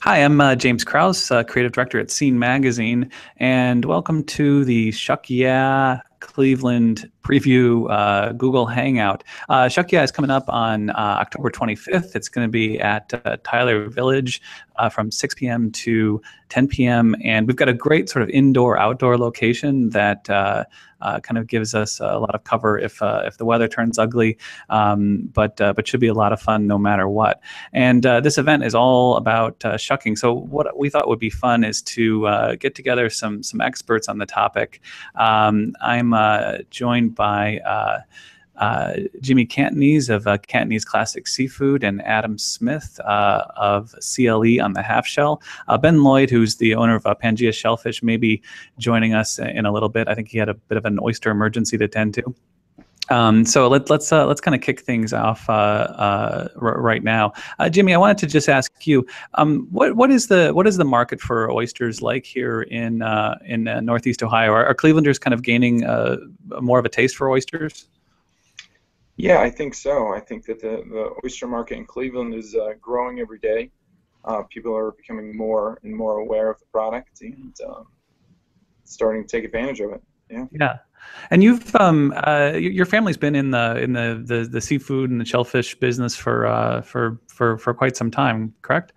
Hi, I'm James Krause, creative director at Scene Magazine, and welcome to the Shuck Cleveland preview Google Hangout. Shuck is coming up on October 25th. It's going to be at Tyler Village from 6 p.m. to 10 p.m. And we've got a great sort of indoor-outdoor location that kind of gives us a lot of cover if the weather turns ugly, but should be a lot of fun no matter what. And this event is all about shucking. So what we thought would be fun is to get together some experts on the topic. I'm joined by Jimmy Cantanese of Cantanese Classic Seafood and Adam Smith of CLE on the Halfshell. Ben Lloyd, who's the owner of Pangea Shellfish, may be joining us in a little bit. I think he had a bit of an oyster emergency to tend to. So let's kind of kick things off right now. Jimmy, I wanted to just ask you, what is the market for oysters like here in Northeast Ohio? Are Clevelanders kind of gaining more of a taste for oysters? Yeah, I think so. I think that the oyster market in Cleveland is growing every day. People are becoming more and more aware of the product and starting to take advantage of it. Yeah. Yeah. And you've your family's been in the seafood and the shellfish business for quite some time, correct?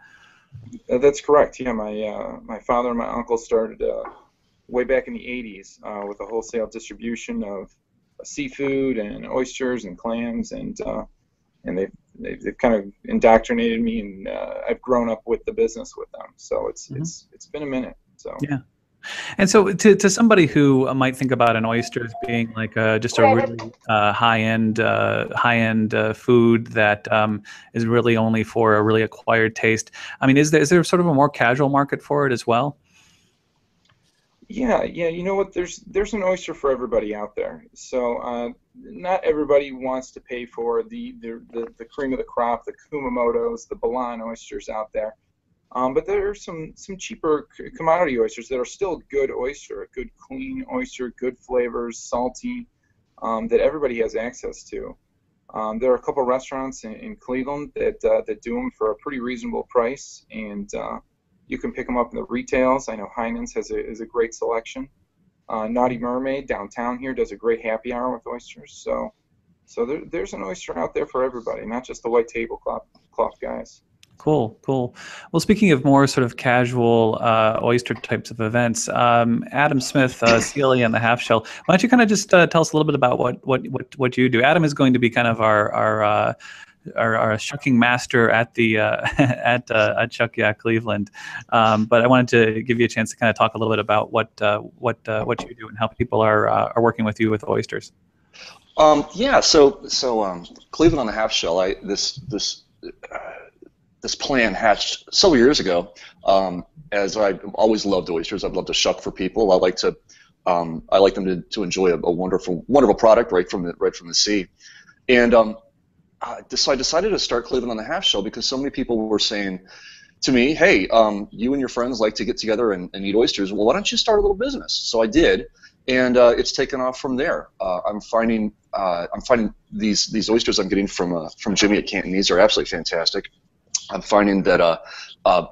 That's correct. Yeah, my father and my uncle started way back in the 80s with a wholesale distribution of seafood and oysters and clams, and they've kind of indoctrinated me, and I've grown up with the business with them. So it's been a minute. So yeah. And so, to somebody who might think about an oyster as being like just a really high-end food that is really only for a really acquired taste, I mean, is there sort of a more casual market for it as well? yeah, you know what? There's an oyster for everybody out there. So not everybody wants to pay for the cream of the crop, the Kumamotos, the Balan oysters out there. But there are some cheaper commodity oysters that are still good oyster, a good clean oyster, good flavors, salty, that everybody has access to. There are a couple restaurants in Cleveland that do them for a pretty reasonable price, and you can pick them up in the retails. I know Heinen's is a great selection. Naughty Mermaid downtown here does a great happy hour with oysters. So there's an oyster out there for everybody, not just the white tablecloth guys. Cool. Well, speaking of more sort of casual oyster types of events, Adam Smith, CLE and the Halfshell. Why don't you kind of just tell us a little bit about what you do? Adam is going to be kind of our shucking master at the at Shuck Cleveland, but I wanted to give you a chance to kind of talk a little bit about what you do and how people are working with you with oysters. Yeah. So Cleveland on the Halfshell. This plan hatched several years ago. As I always loved oysters, I've loved to shuck for people. I like them to enjoy a wonderful product right from the sea. And so I decided to start Cleveland on the Halfshell because so many people were saying to me, "Hey, you and your friends like to get together and eat oysters. Well, why don't you start a little business?" So I did, and it's taken off from there. I'm finding these oysters I'm getting from Jimmy at Cantanese are absolutely fantastic. I'm finding that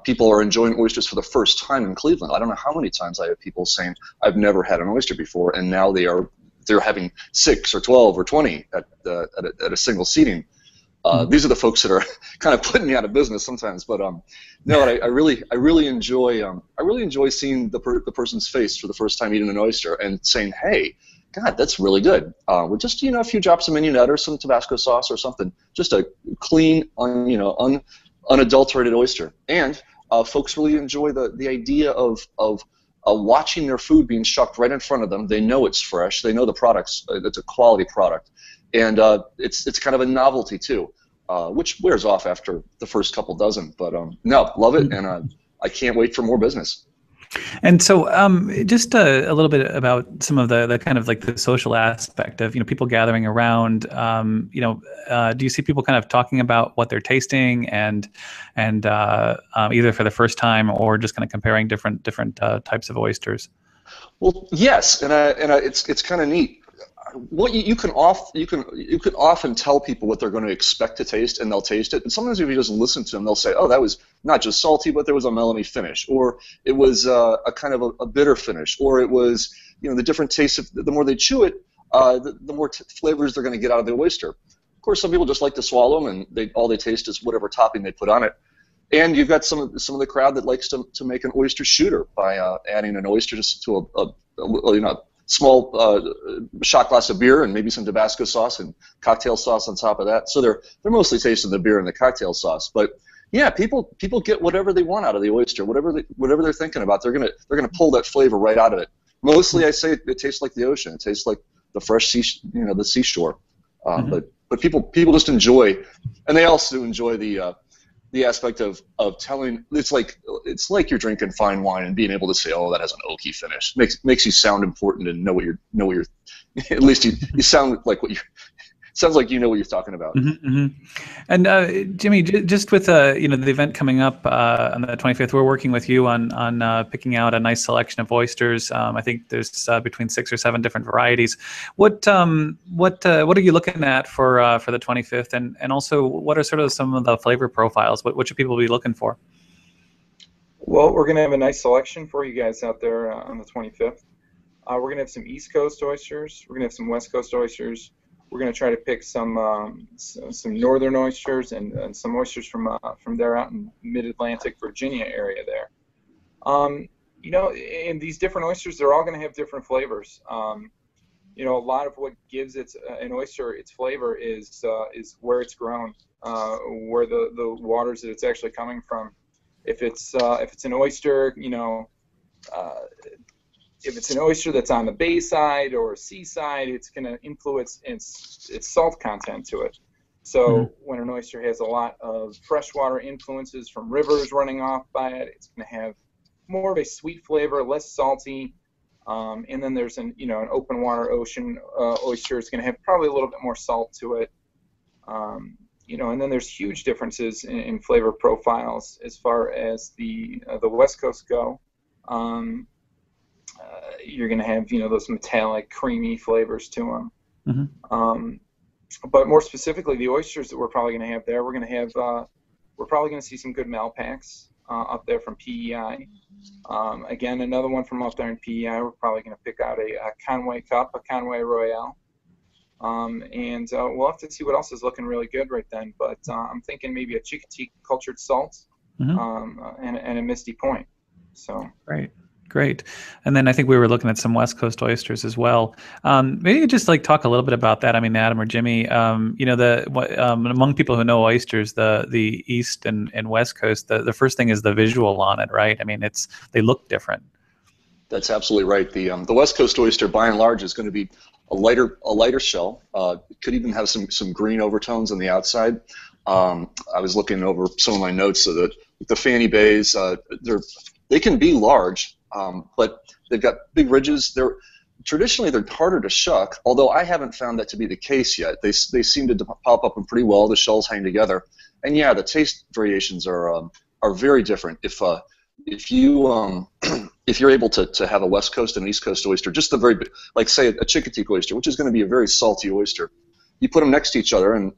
people are enjoying oysters for the first time in Cleveland. I don't know how many times I have people saying, "I've never had an oyster before," and now they're having 6 or 12 or 20 at a single seating. These are the folks that are kind of putting me out of business sometimes. But no, I really enjoy seeing the person's face for the first time eating an oyster and saying, "Hey, God, that's really good." With just a few drops of mignonette or some Tabasco sauce or something, just a clean, unadulterated oyster. And folks really enjoy the idea of watching their food being shucked right in front of them. They know it's fresh. They know the product's it's a quality product, and it's kind of a novelty too, which wears off after the first couple dozen. But no, love it, and I can't wait for more business. And so, just a little bit about some of the kind of like the social aspect of people gathering around. Do you see people kind of talking about what they're tasting and either for the first time or just kind of comparing different types of oysters? Well, yes, and it's kind of neat. what you can often tell people what they're going to expect to taste, and they'll taste it. And sometimes if you just listen to them, they'll say, "Oh, that was not just salty, but there was a melony finish, or it was a kind of a bitter finish, or it was, you know, the different tastes. The more they chew it, the more flavors they're going to get out of the oyster. Of course, some people just like to swallow them, and all they taste is whatever topping they put on it. And you've got some of the crowd that likes to make an oyster shooter by adding an oyster just to a small shot glass of beer and maybe some Tabasco sauce and cocktail sauce on top of that. So they're mostly tasting the beer and the cocktail sauce. But yeah, people get whatever they want out of the oyster, whatever they're thinking about. They're gonna pull that flavor right out of it. Mostly, I say it tastes like the ocean. It tastes like the fresh the seashore. But people just enjoy, and they also enjoy the aspect of telling. It's like you're drinking fine wine and being able to say, "Oh, that has an oaky finish." Makes you sound important and know what you're. At least you sound like what you. Sounds like you know what you're talking about. And Jimmy, just with the event coming up on the 25th, we're working with you on picking out a nice selection of oysters. I think there's between 6 or 7 different varieties. What are you looking at for the 25th, and also what are sort of some of the flavor profiles? What should people be looking for? Well, we're going to have a nice selection for you guys out there on the 25th. We're going to have some East Coast oysters. We're going to have some West Coast oysters. We're going to try to pick some northern oysters and some oysters from there out in mid-Atlantic Virginia area there. And these different oysters, they're all going to have different flavors. A lot of what gives an oyster its flavor is where it's grown, where the waters that it's actually coming from. If it's an oyster, if it's an oyster that's on the bay side or seaside, it's going to influence its salt content to it. So when an oyster has a lot of freshwater influences from rivers running off by it, it's going to have more of a sweet flavor, less salty. And then there's an open water ocean oyster. It's going to have probably a little bit more salt to it. And then there's huge differences in flavor profiles as far as the West Coast go. You're going to have those metallic, creamy flavors to them. But more specifically, the oysters that we're probably going to have there, we're probably going to see some good Malpacks up there from PEI. Again, another one from up there in PEI. We're probably going to pick out a Conway Cup, a Conway Royale. And we'll have to see what else is looking really good right then. But I'm thinking maybe a Chickatee cultured salt and a Misty Point. So Great. And then I think we were looking at some West Coast oysters as well. Maybe you could just talk a little bit about that. I mean, Adam or Jimmy, among people who know oysters, the East and West Coast, the first thing is the visual on it, right? I mean, they look different. That's absolutely right. The West Coast oyster, by and large, is going to be a lighter shell. It could even have some green overtones on the outside. I was looking over some of my notes so that the Fanny Bays, they can be large. But they've got big ridges. Traditionally they're harder to shuck, although I haven't found that to be the case yet. They seem to pop up pretty well. The shells hang together, and yeah, the taste variations are very different. If you're able to have a West Coast and East Coast oyster, just say a Chickatee oyster, which is going to be a very salty oyster, you put them next to each other and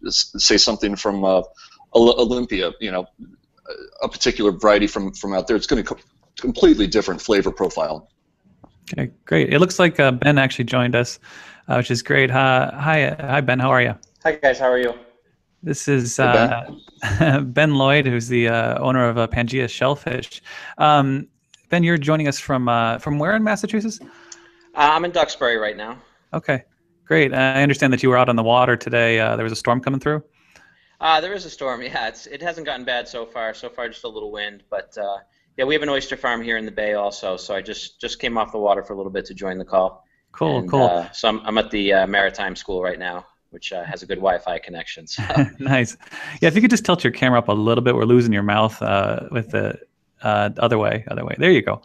say something from Olympia, a particular variety from out there, it's going to completely different flavor profile. Okay, great. It looks like Ben actually joined us, which is great. Hi, Ben. How are you? Hi, guys. How are you? This is Ben Lloyd, who's the owner of Pangea Shellfish. Ben, you're joining us from where in Massachusetts? I'm in Duxbury right now. Okay, great. I understand that you were out on the water today. There was a storm coming through? There is a storm, yeah. It hasn't gotten bad so far. So far, just a little wind, but yeah, we have an oyster farm here in the bay also. So I just came off the water for a little bit to join the call. Cool. So I'm at the Maritime School right now, which has a good Wi-Fi connection. So. Nice. Yeah, if you could just tilt your camera up a little bit, we're losing your mouth with the other way. There you go.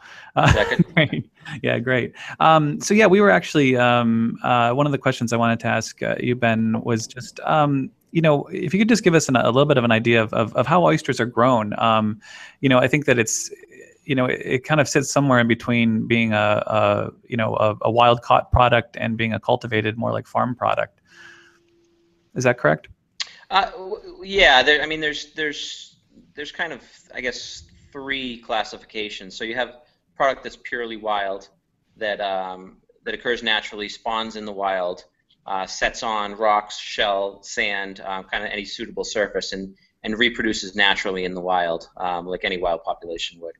Great. Yeah, great. So yeah, we were actually one of the questions I wanted to ask you, Ben, was just if you could just give us a little bit of an idea of how oysters are grown. I think that you know, it kind of sits somewhere in between being a wild caught product and being a cultivated, more like farm product. Is that correct? Yeah, I mean, there's kind of, I guess, three classifications. So you have product that's purely wild, that that occurs naturally, spawns in the wild, sets on rocks, shell, sand, kind of any suitable surface, and reproduces naturally in the wild, like any wild population would.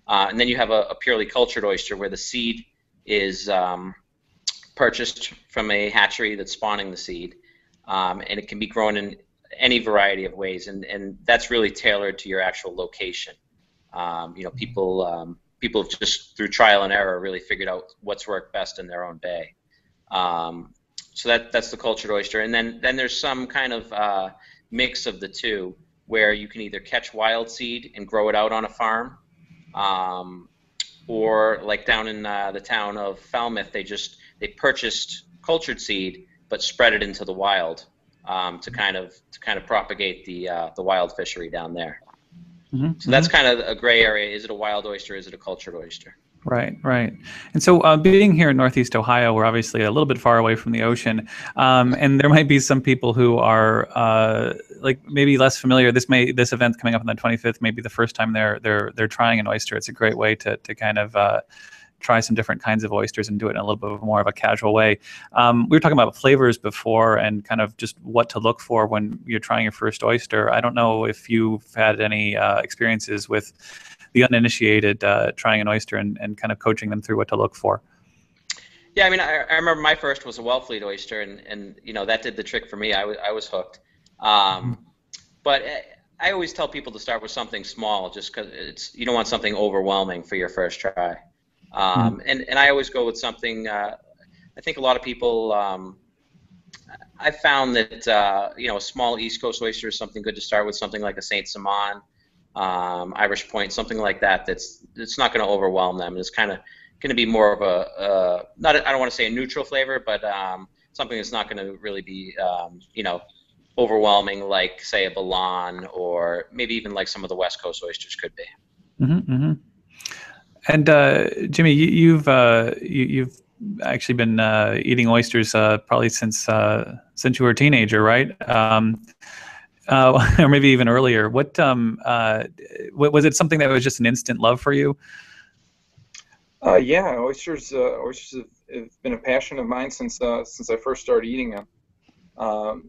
And then you have a purely cultured oyster, where the seed is purchased from a hatchery that's spawning the seed, and it can be grown in any variety of ways, and that's really tailored to your actual location. You know, people have just through trial and error really figured out what's worked best in their own bay. So that's the cultured oyster, and then there's some kind of mix of the two, where you can either catch wild seed and grow it out on a farm, or like down in the town of Falmouth, they purchased cultured seed but spread it into the wild, to kind of propagate the wild fishery down there. Mm-hmm. So that's kind of a gray area. Is it a wild oyster? Is it a cultured oyster? Right, right. And so being here in Northeast Ohio, we're obviously a little bit far away from the ocean, and there might be some people who are like maybe less familiar. This event coming up on the 25th may be the first time they're trying an oyster. It's a great way to kind of try some different kinds of oysters and do it in a little bit more of a casual way. We were talking about flavors before and kind of just what to look for when you're trying your first oyster. I don't know if you've had any experiences with the uninitiated trying an oyster and kind of coaching them through what to look for. Yeah, I mean, I remember my first was a Wellfleet oyster, and you know, that did the trick for me. I was hooked. But I always tell people to start with something small, just because you don't want something overwhelming for your first try. And I always go with something. I think a lot of people. I've found that you know, a small East Coast oyster is something good to start with. Something like a Saint Simon, Irish Point, something like that. It's not going to overwhelm them. It's kind of going to be more of a I don't want to say a neutral flavor, but something that's not going to really be you know, overwhelming, like say a Balan, or maybe even like some of the West Coast oysters could be. Mm-hmm, mm-hmm. And Jimmy, you've actually been eating oysters probably since you were a teenager, right? Or maybe even earlier. What was it? Something that was just an instant love for you? Yeah, oysters have been a passion of mine since I first started eating them.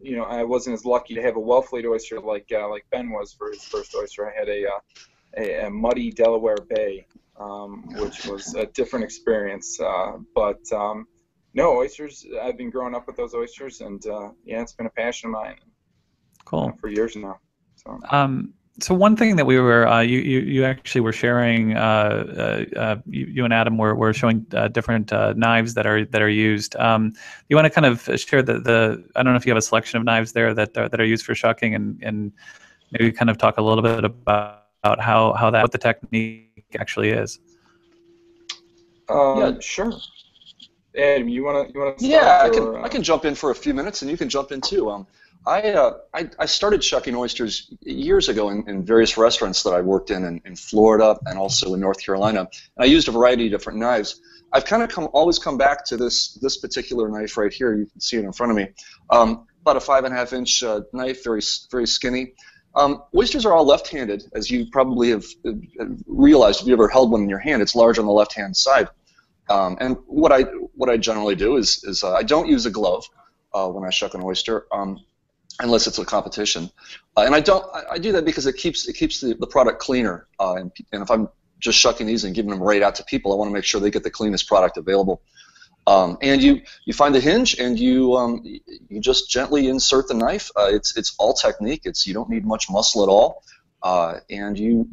You know, I wasn't as lucky to have a Wellfleet oyster like Ben was for his first oyster. I had a muddy Delaware Bay, which was a different experience. But no, oysters, I've been growing up with those oysters, and yeah, it's been a passion of mine. Cool. For years now. So one thing that we were, you actually were sharing, you and Adam were showing different knives that are used. You want to kind of share the I don't know if you have a selection of knives there that are used for shucking, and maybe kind of talk a little bit about what the technique actually is. Yeah, sure. Adam, you want to start? Yeah, I can jump in for a few minutes, and you can jump in too. I started shucking oysters years ago in various restaurants that I worked in Florida and also in North Carolina. And I used a variety of different knives. I've kind of always come back to this particular knife right here. You can see it in front of me. About a 5.5-inch knife, very skinny. Oysters are all left-handed, as you probably have realized if you ever held one in your hand. It's large on the left-hand side. And what I generally do is I don't use a glove when I shuck an oyster. Unless it's a competition, and I do that because it keeps the product cleaner. And if I'm just shucking these and giving them right out to people, I want to make sure they get the cleanest product available. And you find the hinge and you just gently insert the knife. It's all technique. You don't need much muscle at all. And you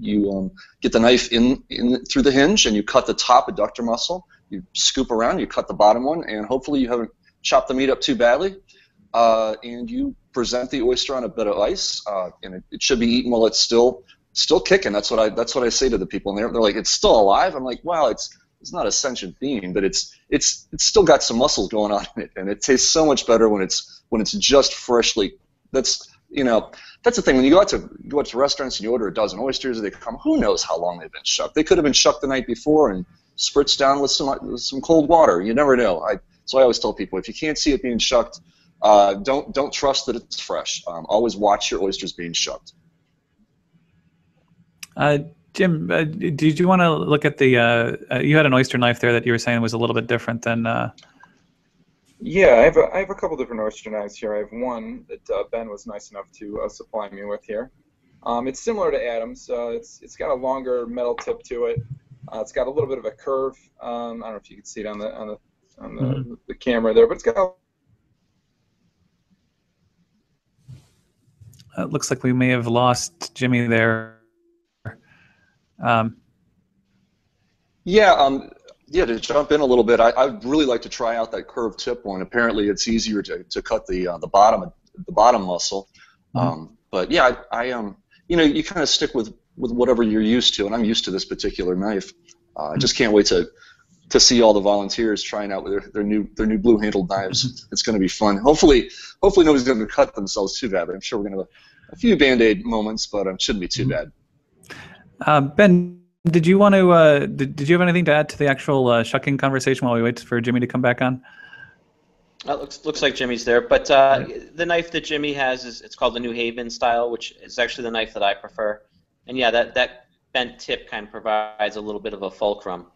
get the knife in through the hinge and you cut the top adductor muscle. You scoop around, you cut the bottom one, and hopefully you haven't chopped the meat up too badly. And you present the oyster on a bit of ice, and it should be eaten while it's still kicking. That's what I say to the people, and they're like, it's still alive. I'm like, wow, it's not a sentient being, but it's still got some muscles going on in it, and it tastes so much better when it's just freshly. you know, that's the thing. When you go out to restaurants and you order a dozen oysters, they come. Who knows how long they've been shucked? They could have been shucked the night before and spritzed down with some cold water. You never know. So I always tell people, if you can't see it being shucked, don't trust that it's fresh. Always watch your oysters being shucked. Jim, did you want to look at the? You had an oyster knife there that you were saying was a little bit different than. Yeah, I have a couple different oyster knives here. I have one that Ben was nice enough to supply me with here. It's similar to Adam's. It's got a longer metal tip to it. It's got a little bit of a curve. I don't know if you can see it on the camera there, but it's got. It looks like we may have lost Jimmy there. Yeah, to jump in a little bit, I'd really like to try out that curved tip one. Apparently, it's easier to cut the bottom muscle. But yeah, you know, you kind of stick with whatever you're used to, and I'm used to this particular knife. I just can't wait to see all the volunteers trying out with their new blue-handled knives. It's going to be fun. Hopefully nobody's going to cut themselves too bad. I'm sure we're going to have a few Band-Aid moments, but it shouldn't be too bad. Ben, did you want to? Did you have anything to add to the actual shucking conversation while we wait for Jimmy to come back on? Looks like Jimmy's there, but the knife that Jimmy has it's called the New Haven style, which is actually the knife that I prefer. And yeah, that bent tip kind of provides a little bit of a fulcrum,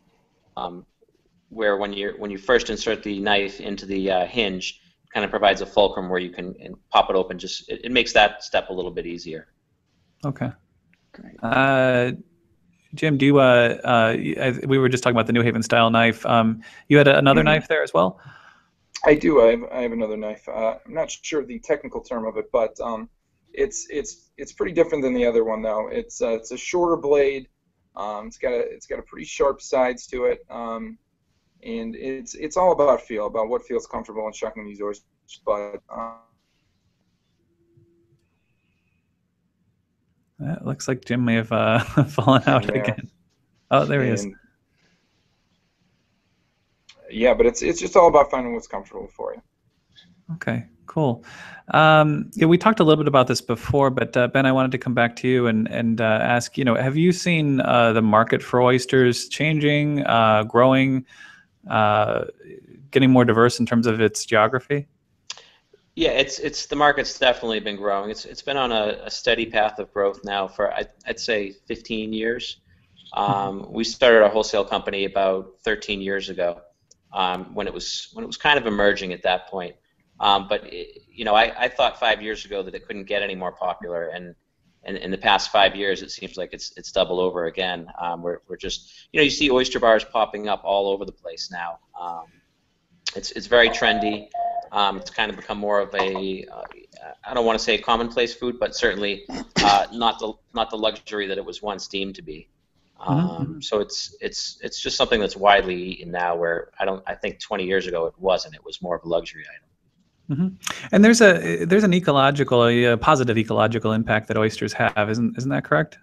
where when you first insert the knife into the hinge, it kind of provides a fulcrum where you can pop it open. It makes that step a little bit easier. Okay. Great. Jim, do you? We were just talking about the New Haven style knife. You had another knife there as well. I do. I have another knife. I'm not sure the technical term of it, but it's pretty different than the other one though. It's a shorter blade. It's got a pretty sharp sides to it, and it's all about feel, about what feels comfortable in shucking these oysters. But it looks like Jim may have fallen out again. Oh, there he is. Yeah, but it's just all about finding what's comfortable for you. Okay, cool. Yeah, we talked a little bit about this before, but Ben, I wanted to come back to you and ask, have you seen the market for oysters changing, growing, getting more diverse in terms of its geography? Yeah, it's the market's definitely been growing. It's been on a steady path of growth now for I'd say 15 years. We started our wholesale company about 13 years ago, when it was kind of emerging at that point. But I thought 5 years ago that it couldn't get any more popular, and in the past 5 years it seems like it's double over again. We're just you see oyster bars popping up all over the place now. It's very trendy. It's kind of become more of a I don't want to say a commonplace food, but certainly not the luxury that it was once deemed to be. So it's just something that's widely eaten now, where I think 20 years ago it wasn't. It was more of a luxury item. And there's a positive ecological impact that oysters have, isn't that correct?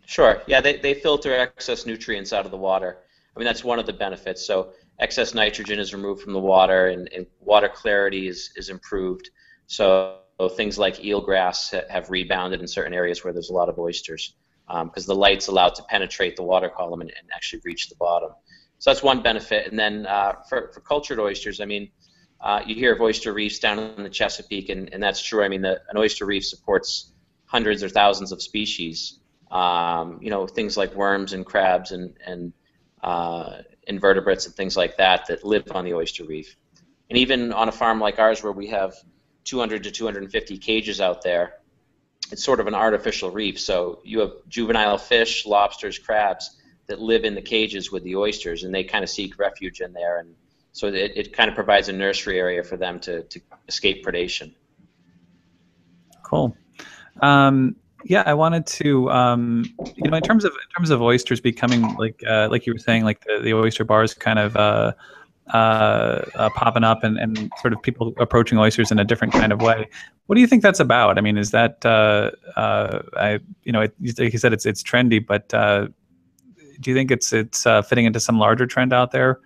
Sure. Yeah, they filter excess nutrients out of the water. I mean, that's one of the benefits. So excess nitrogen is removed from the water, and water clarity is improved. So things like eelgrass have rebounded in certain areas where there's a lot of oysters, because the light's allowed to penetrate the water column and actually reach the bottom. So that's one benefit. And then for cultured oysters, I mean, you hear of oyster reefs down in the Chesapeake, and that's true. I mean, an oyster reef supports hundreds or thousands of species. Things like worms and crabs and invertebrates and things like that live on the oyster reef. And even on a farm like ours, where we have 200 to 250 cages out there, it's sort of an artificial reef. So you have juvenile fish, lobsters, crabs that live in the cages with the oysters, and they kind of seek refuge in there. And so it kind of provides a nursery area for them to escape predation. Cool. Yeah, I wanted to, in terms of oysters becoming like you were saying, like the oyster bars kind of popping up and sort of people approaching oysters in a different kind of way. What do you think that's about? I mean, is that like you said, it's trendy, but do you think it's fitting into some larger trend out there?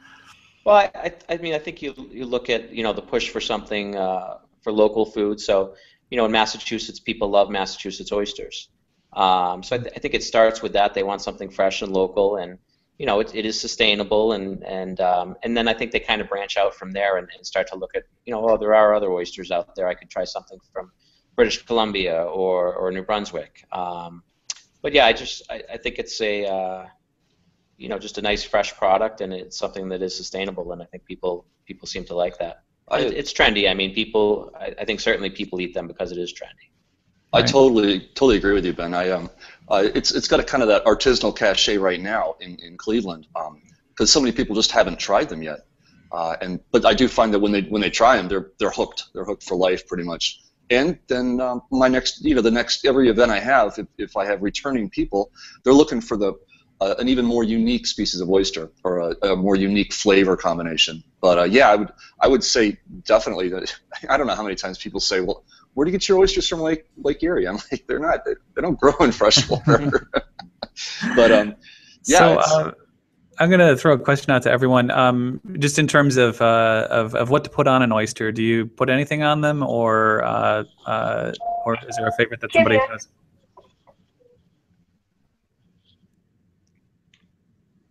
Well, I mean, I think you look at the push for something for local food. So in Massachusetts, people love Massachusetts oysters. So I think it starts with that. They want something fresh and local, and it is sustainable, and then I think they kind of branch out from there and start to look at, oh, there are other oysters out there. I could try something from British Columbia or New Brunswick. But yeah, I think it's just a nice fresh product, and it's something that is sustainable, and I think people seem to like that. It's trendy. I mean, I think certainly people eat them because it is trendy. I totally agree with you, Ben. It's got a kind of that artisanal cachet right now in Cleveland, because so many people just haven't tried them yet. But I do find that when they try them, they're hooked. They're hooked for life, pretty much. And then the next every event I have, if I have returning people, they're looking for an even more unique species of oyster, or a more unique flavor combination. But yeah, I would say definitely that. I don't know how many times people say, well, where do you get your oysters from Lake Erie? I'm like, they don't grow in freshwater. But yeah. So I'm going to throw a question out to everyone. Just in terms of what to put on an oyster, do you put anything on them, or is there a favorite that somebody has?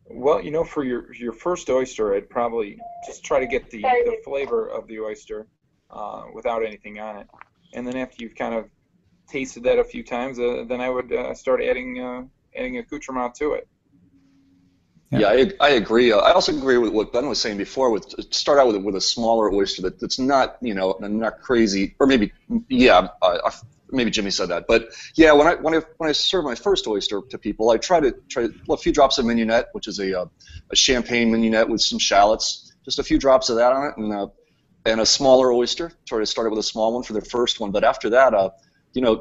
Well, for your first oyster, I'd probably just try to get the flavor of the oyster without anything on it. And then after you've kind of tasted that a few times, then I would start adding accoutrement to it. Yeah, I agree. I also agree with what Ben was saying before. Start out with a smaller oyster that's not not crazy, or maybe maybe Jimmy said that. But yeah, when I serve my first oyster to people, I try a few drops of mignonette, which is a champagne mignonette with some shallots, just a few drops of that on it, and a smaller oyster. Try to start it with a small one for the first one, but after that,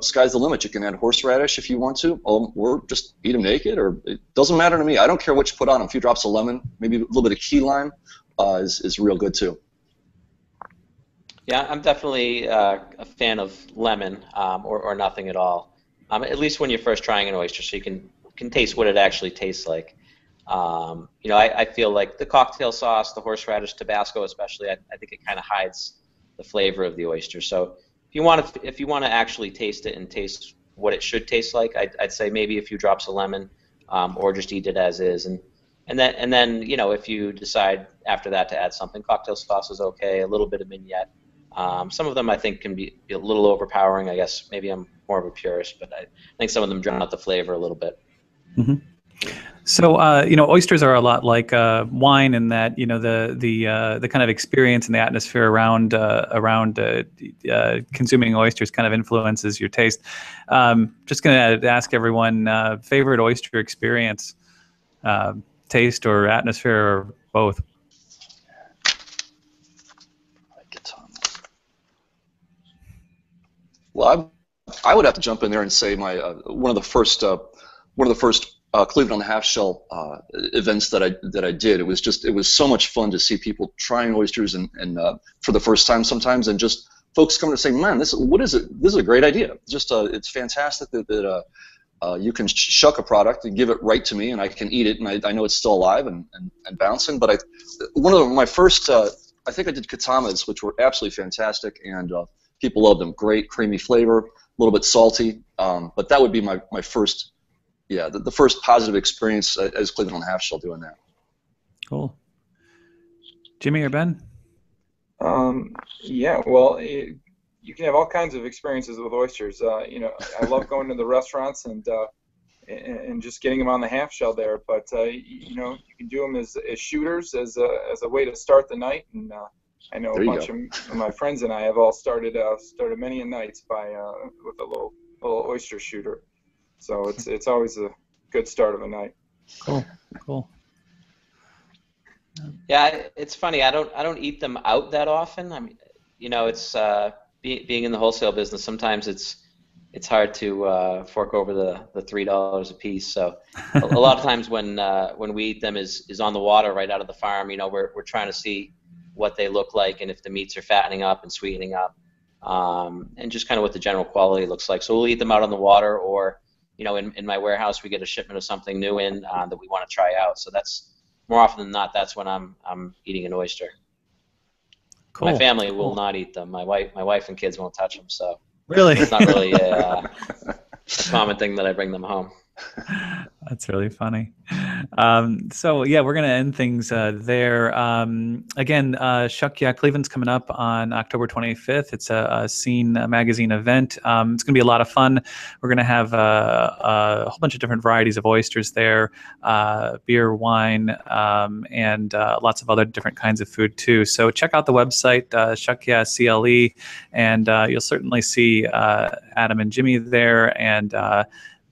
sky's the limit. You can add horseradish if you want to, or just eat them naked, or it doesn't matter to me. I don't care what you put on them. A few drops of lemon, maybe a little bit of key lime is real good too. Yeah, I'm definitely a fan of lemon, or nothing at all. At least when you're first trying an oyster, so you can taste what it actually tastes like. I feel like the cocktail sauce, the horseradish, Tabasco especially, I think it kind of hides the flavor of the oyster. So if you want to actually taste it and taste what it should taste like, I'd say maybe a few drops of lemon, or just eat it as is. And then if you decide after that to add something, cocktail sauce is okay. A little bit of mignonette. Some of them I think can be a little overpowering. I guess maybe I'm more of a purist, but I think some of them drown out the flavor a little bit. Mm-hmm. So oysters are a lot like wine in that the kind of experience and the atmosphere around consuming oysters kind of influences your taste. Just going to ask everyone favorite oyster experience, taste or atmosphere or both. Well, I would have to jump in there and say my one of the first Cleveland on the Halfshell events that I did. It was so much fun to see people trying oysters and for the first time sometimes, and just folks coming to say, man, what is it? This is a great idea. Just it's fantastic that you can shuck a product and give it right to me, and I can eat it, and I know it's still alive and bouncing. But one of my first, I think I did katamas, which were absolutely fantastic, and people loved them. Great creamy flavor, a little bit salty, but that would be my first. Yeah, the first positive experience as Cleveland on Halfshell doing that. Cool. Jimmy or Ben? Yeah, well, you can have all kinds of experiences with oysters. I love going to the restaurants and just getting them on the Halfshell there. But you can do them as shooters, as a way to start the night. And I know a bunch of my friends and I have all started many nights with a little oyster shooter. So it's always a good start of a night. Cool. Yeah, it's funny. I don't eat them out that often. I mean, it's being in the wholesale business. Sometimes it's hard to fork over the $3 a piece. So a lot of times when we eat them is on the water right out of the farm. We're trying to see what they look like and if the meats are fattening up and sweetening up, and just kind of what the general quality looks like. So we'll eat them out on the water, or in my warehouse, we get a shipment of something new in that we want to try out. So that's more often than not, that's when I'm eating an oyster. Cool. My family will not eat them. My wife and kids won't touch them. So Really? It's not really a common thing that I bring them home. That's really funny. So yeah, we're gonna end things there. Again, Shuck, yeah, Cleveland's coming up on October 25th. It's a Scene magazine event. It's gonna be a lot of fun. We're gonna have a whole bunch of different varieties of oysters there, beer, wine, and lots of other different kinds of food too. So check out the website, Shuck, yeah, CLE, and you'll certainly see Adam and Jimmy there, and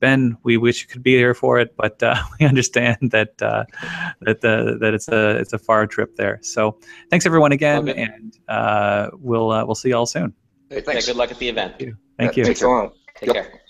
Ben, we wish you could be here for it, but we understand that it's a far trip there. So thanks everyone again, and we'll see you all soon. Hey, thanks. Yeah, good luck at the event. Thank you. Thanks a lot. Take care.